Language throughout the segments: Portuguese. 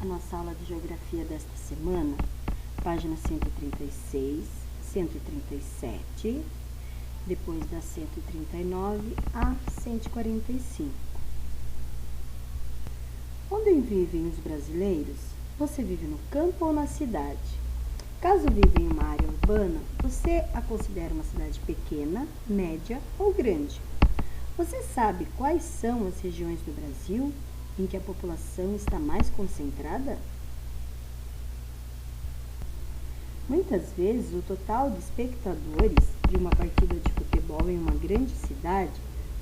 a nossa aula de geografia desta semana, página 136, 137, depois da 139 a 145. Onde vivem os brasileiros? Você vive no campo ou na cidade? Caso viva em uma área urbana, você a considera uma cidade pequena, média ou grande? Você sabe quais são as regiões do Brasil em que a população está mais concentrada? Muitas vezes, o total de espectadores de uma partida de futebol em uma grande cidade,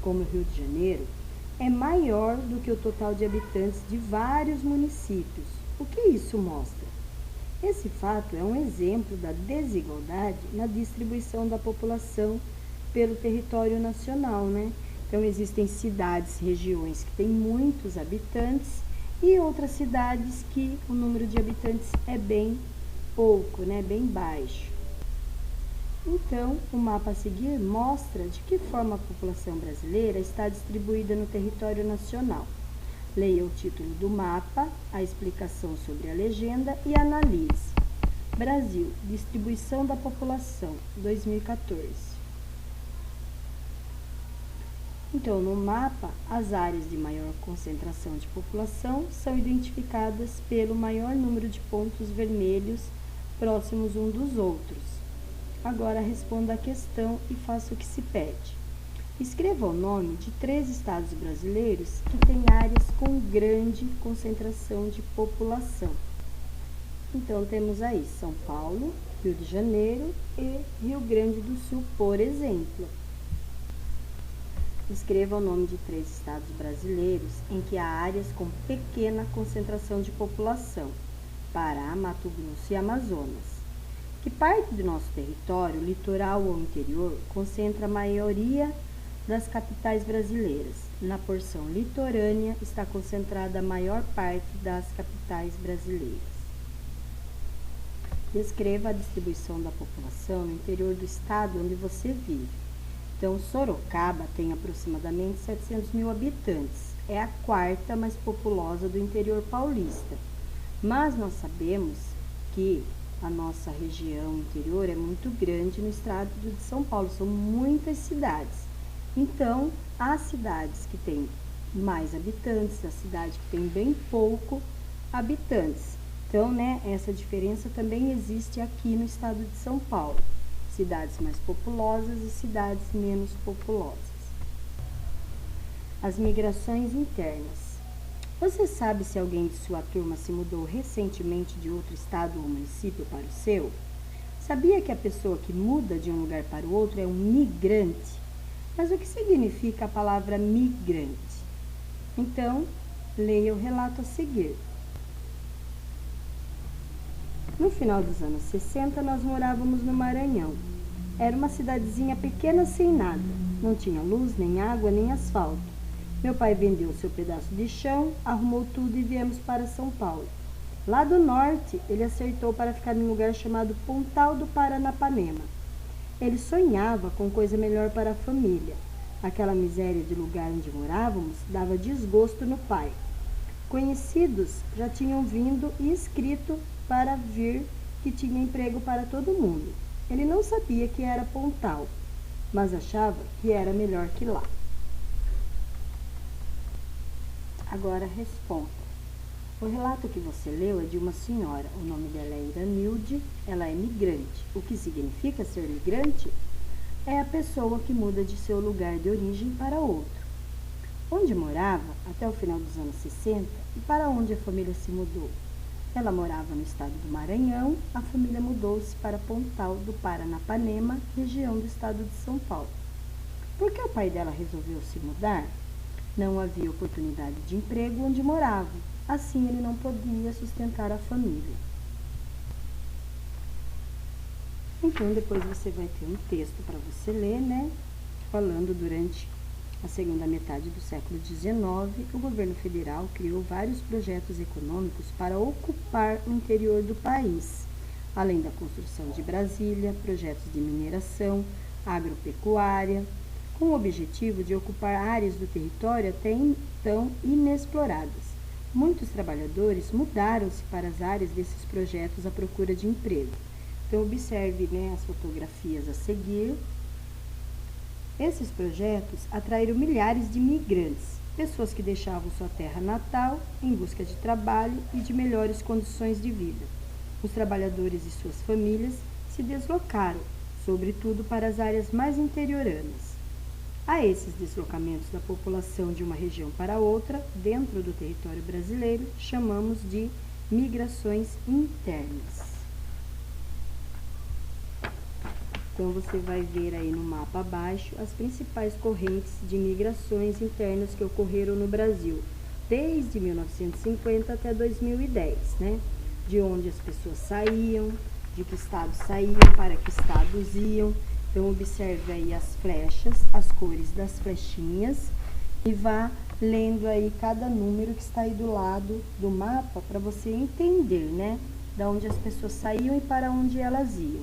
como o Rio de Janeiro, é maior do que o total de habitantes de vários municípios. O que isso mostra? Esse fato é um exemplo da desigualdade na distribuição da população pelo território nacional, né? Então, existem cidades, regiões que têm muitos habitantes e outras cidades que o número de habitantes é bem pouco, né? Bem baixo. Então, o mapa a seguir mostra de que forma a população brasileira está distribuída no território nacional. Leia o título do mapa, a explicação sobre a legenda e analise. Brasil, distribuição da população, 2014. Então, no mapa, as áreas de maior concentração de população são identificadas pelo maior número de pontos vermelhos próximos um dos outros. Agora, responda a questão e faça o que se pede. Escreva o nome de 3 estados brasileiros que têm áreas com grande concentração de população. Então, temos aí São Paulo, Rio de Janeiro e Rio Grande do Sul, por exemplo. Escreva o nome de 3 estados brasileiros em que há áreas com pequena concentração de população: Pará, Mato Grosso e Amazonas. Que parte do nosso território, litoral ou interior, concentra a maioria das capitais brasileiras? Na porção litorânea está concentrada a maior parte das capitais brasileiras. Descreva a distribuição da população no interior do estado onde você vive. Então, Sorocaba tem aproximadamente 700 mil habitantes. É a 4ª mais populosa do interior paulista. Mas nós sabemos que a nossa região interior é muito grande no estado de São Paulo. São muitas cidades. Então, há cidades que têm mais habitantes, há cidades que têm bem pouco habitantes. Então, né, essa diferença também existe aqui no estado de São Paulo. Cidades mais populosas e cidades menos populosas. As migrações internas. Você sabe se alguém de sua turma se mudou recentemente de outro estado ou município para o seu? Sabia que a pessoa que muda de um lugar para o outro é um migrante? Mas o que significa a palavra migrante? Então, leia o relato a seguir. No final dos anos 60, nós morávamos no Maranhão. Era uma cidadezinha pequena sem nada. Não tinha luz, nem água, nem asfalto. Meu pai vendeu seu pedaço de chão, arrumou tudo e viemos para São Paulo. Lá do norte, ele acertou para ficar num lugar chamado Pontal do Paranapanema. Ele sonhava com coisa melhor para a família. Aquela miséria de lugar onde morávamos dava desgosto no pai. Conhecidos já tinham vindo e escrito para vir que tinha emprego para todo mundo. Ele não sabia que era Pontal, mas achava que era melhor que lá. Agora responda. O relato que você leu é de uma senhora. O nome dela é Iranilde, ela é migrante. O que significa ser migrante? É a pessoa que muda de seu lugar de origem para outro. Onde morava até o final dos anos 60 e para onde a família se mudou? Ela morava no estado do Maranhão, a família mudou-se para Pontal do Paranapanema, região do estado de São Paulo. Por que o pai dela resolveu se mudar? Não havia oportunidade de emprego onde morava, assim ele não podia sustentar a família. Então, depois você vai ter um texto para você ler, né? Falando durante a segunda metade do século XIX, o governo federal criou vários projetos econômicos para ocupar o interior do país, além da construção de Brasília, projetos de mineração, agropecuária, com o objetivo de ocupar áreas do território até então inexploradas. Muitos trabalhadores mudaram-se para as áreas desses projetos à procura de emprego. Então, observe, as fotografias a seguir. Esses projetos atraíram milhares de migrantes, pessoas que deixavam sua terra natal em busca de trabalho e de melhores condições de vida. Os trabalhadores e suas famílias se deslocaram, sobretudo para as áreas mais interioranas. A esses deslocamentos da população de uma região para outra, dentro do território brasileiro, chamamos de migrações internas. Então, você vai ver aí no mapa abaixo as principais correntes de migrações internas que ocorreram no Brasil, desde 1950 até 2010, De onde as pessoas saíam, de que estados saíam, para que estados iam. Então, observe aí as flechas, as cores das flechinhas e vá lendo aí cada número que está aí do lado do mapa para você entender, da onde as pessoas saíam e para onde elas iam.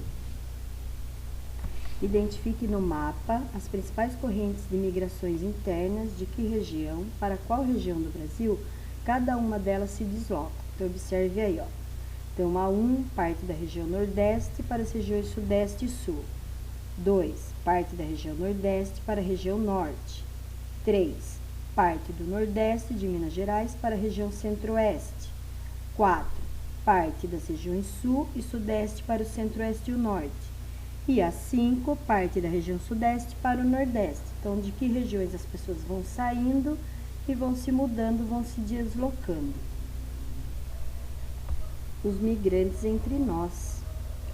Identifique no mapa as principais correntes de migrações internas, de que região, para qual região do Brasil cada uma delas se desloca. Então, observe aí, Então, a 1 parte da região Nordeste para as regiões Sudeste e Sul. 2, parte da região Nordeste para a região Norte. 3, parte do Nordeste de Minas Gerais para a região Centro-Oeste. 4, parte das regiões Sul e Sudeste para o Centro-Oeste e o Norte. E a 5, parte da região Sudeste para o Nordeste. Então, de que regiões as pessoas vão saindo e vão se mudando, vão se deslocando. Os migrantes entre nós.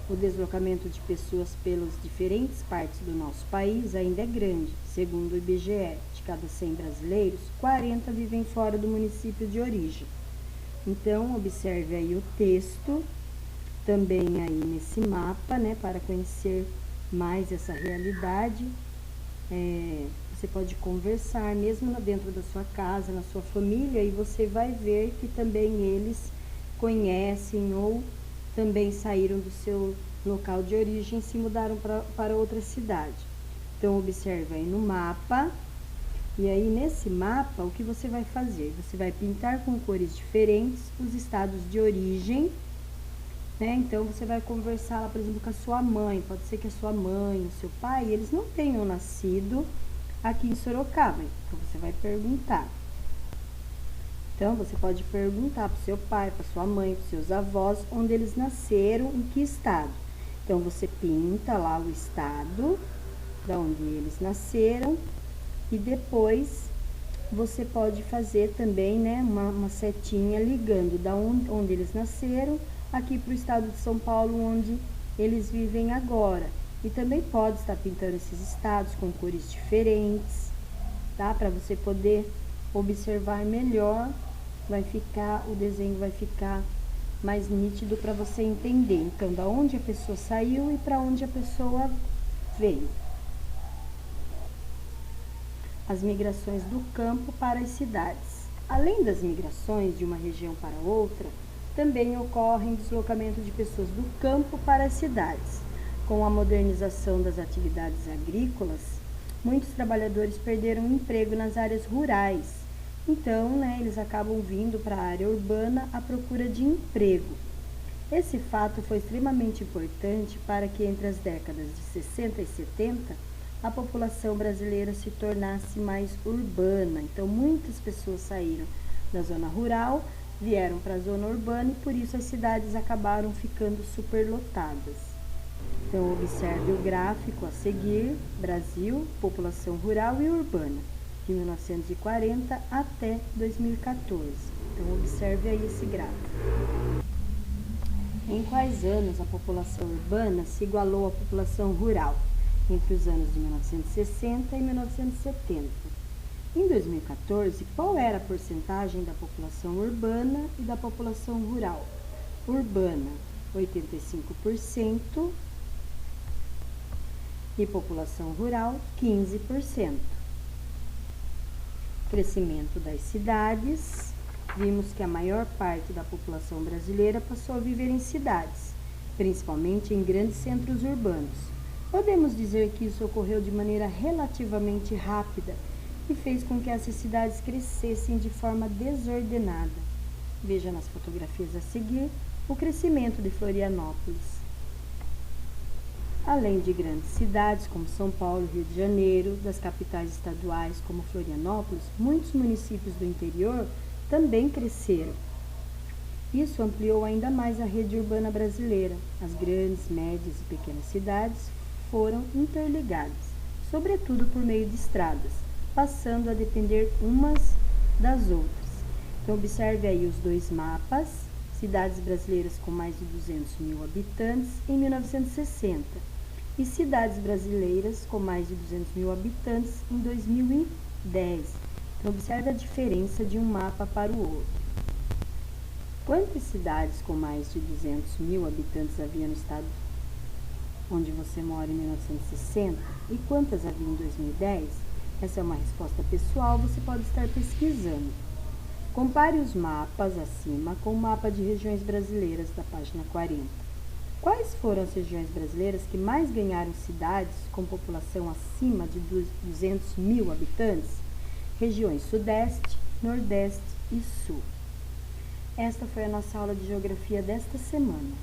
O deslocamento de pessoas pelas diferentes partes do nosso país ainda é grande. Segundo o IBGE, de cada 100 brasileiros, 40 vivem fora do município de origem. Então, observe aí o texto, também aí nesse mapa, para conhecer mais essa realidade. Você pode conversar, mesmo dentro da sua casa, na sua família, e você vai ver que também eles conhecem ou também saíram do seu local de origem e se mudaram para outra cidade. Então, observe aí no mapa. E aí, nesse mapa, o que você vai fazer? Você vai pintar com cores diferentes os estados de origem, Então, você vai conversar lá, por exemplo, com a sua mãe. Pode ser que a sua mãe, o seu pai, eles não tenham nascido aqui em Sorocaba. Então, você vai perguntar. Então, você pode perguntar para o seu pai, para sua mãe, para os seus avós, onde eles nasceram, em que estado. Então, você pinta lá o estado da onde eles nasceram e depois você pode fazer também, uma setinha ligando da onde eles nasceram aqui para o estado de São Paulo, onde eles vivem agora. E também pode estar pintando esses estados com cores diferentes, para você poder observar melhor. O desenho vai ficar mais nítido para você entender. Então, da onde a pessoa saiu e para onde a pessoa veio. As migrações do campo para as cidades. Além das migrações de uma região para outra, também ocorrem deslocamento de pessoas do campo para as cidades. Com a modernização das atividades agrícolas, muitos trabalhadores perderam o emprego nas áreas rurais. Então, eles acabam vindo para a área urbana à procura de emprego. Esse fato foi extremamente importante para que entre as décadas de 60 e 70, a população brasileira se tornasse mais urbana. Então, muitas pessoas saíram da zona rural, vieram para a zona urbana e por isso as cidades acabaram ficando superlotadas. Então, observe o gráfico a seguir: Brasil, população rural e urbana, de 1940 até 2014. Então, observe aí esse gráfico. Em quais anos a população urbana se igualou à população rural? Entre os anos de 1960 e 1970. Em 2014, qual era a porcentagem da população urbana e da população rural? Urbana, 85%, e população rural, 15%. Crescimento das cidades. Vimos que a maior parte da população brasileira passou a viver em cidades, principalmente em grandes centros urbanos. Podemos dizer que isso ocorreu de maneira relativamente rápida e fez com que essas cidades crescessem de forma desordenada. Veja nas fotografias a seguir o crescimento de Florianópolis. Além de grandes cidades como São Paulo e Rio de Janeiro, das capitais estaduais como Florianópolis, muitos municípios do interior também cresceram. Isso ampliou ainda mais a rede urbana brasileira. As grandes, médias e pequenas cidades foram interligadas, sobretudo por meio de estradas, passando a depender umas das outras. Então, observe aí os dois mapas: cidades brasileiras com mais de 200 mil habitantes em 1960 e cidades brasileiras com mais de 200 mil habitantes em 2010. Então, observe a diferença de um mapa para o outro. Quantas cidades com mais de 200 mil habitantes havia no estado onde você mora em 1960 e quantas havia em 2010? Essa é uma resposta pessoal, você pode estar pesquisando. Compare os mapas acima com o mapa de regiões brasileiras da página 40. Quais foram as regiões brasileiras que mais ganharam cidades com população acima de 200 mil habitantes? Regiões Sudeste, Nordeste e Sul. Esta foi a nossa aula de Geografia desta semana.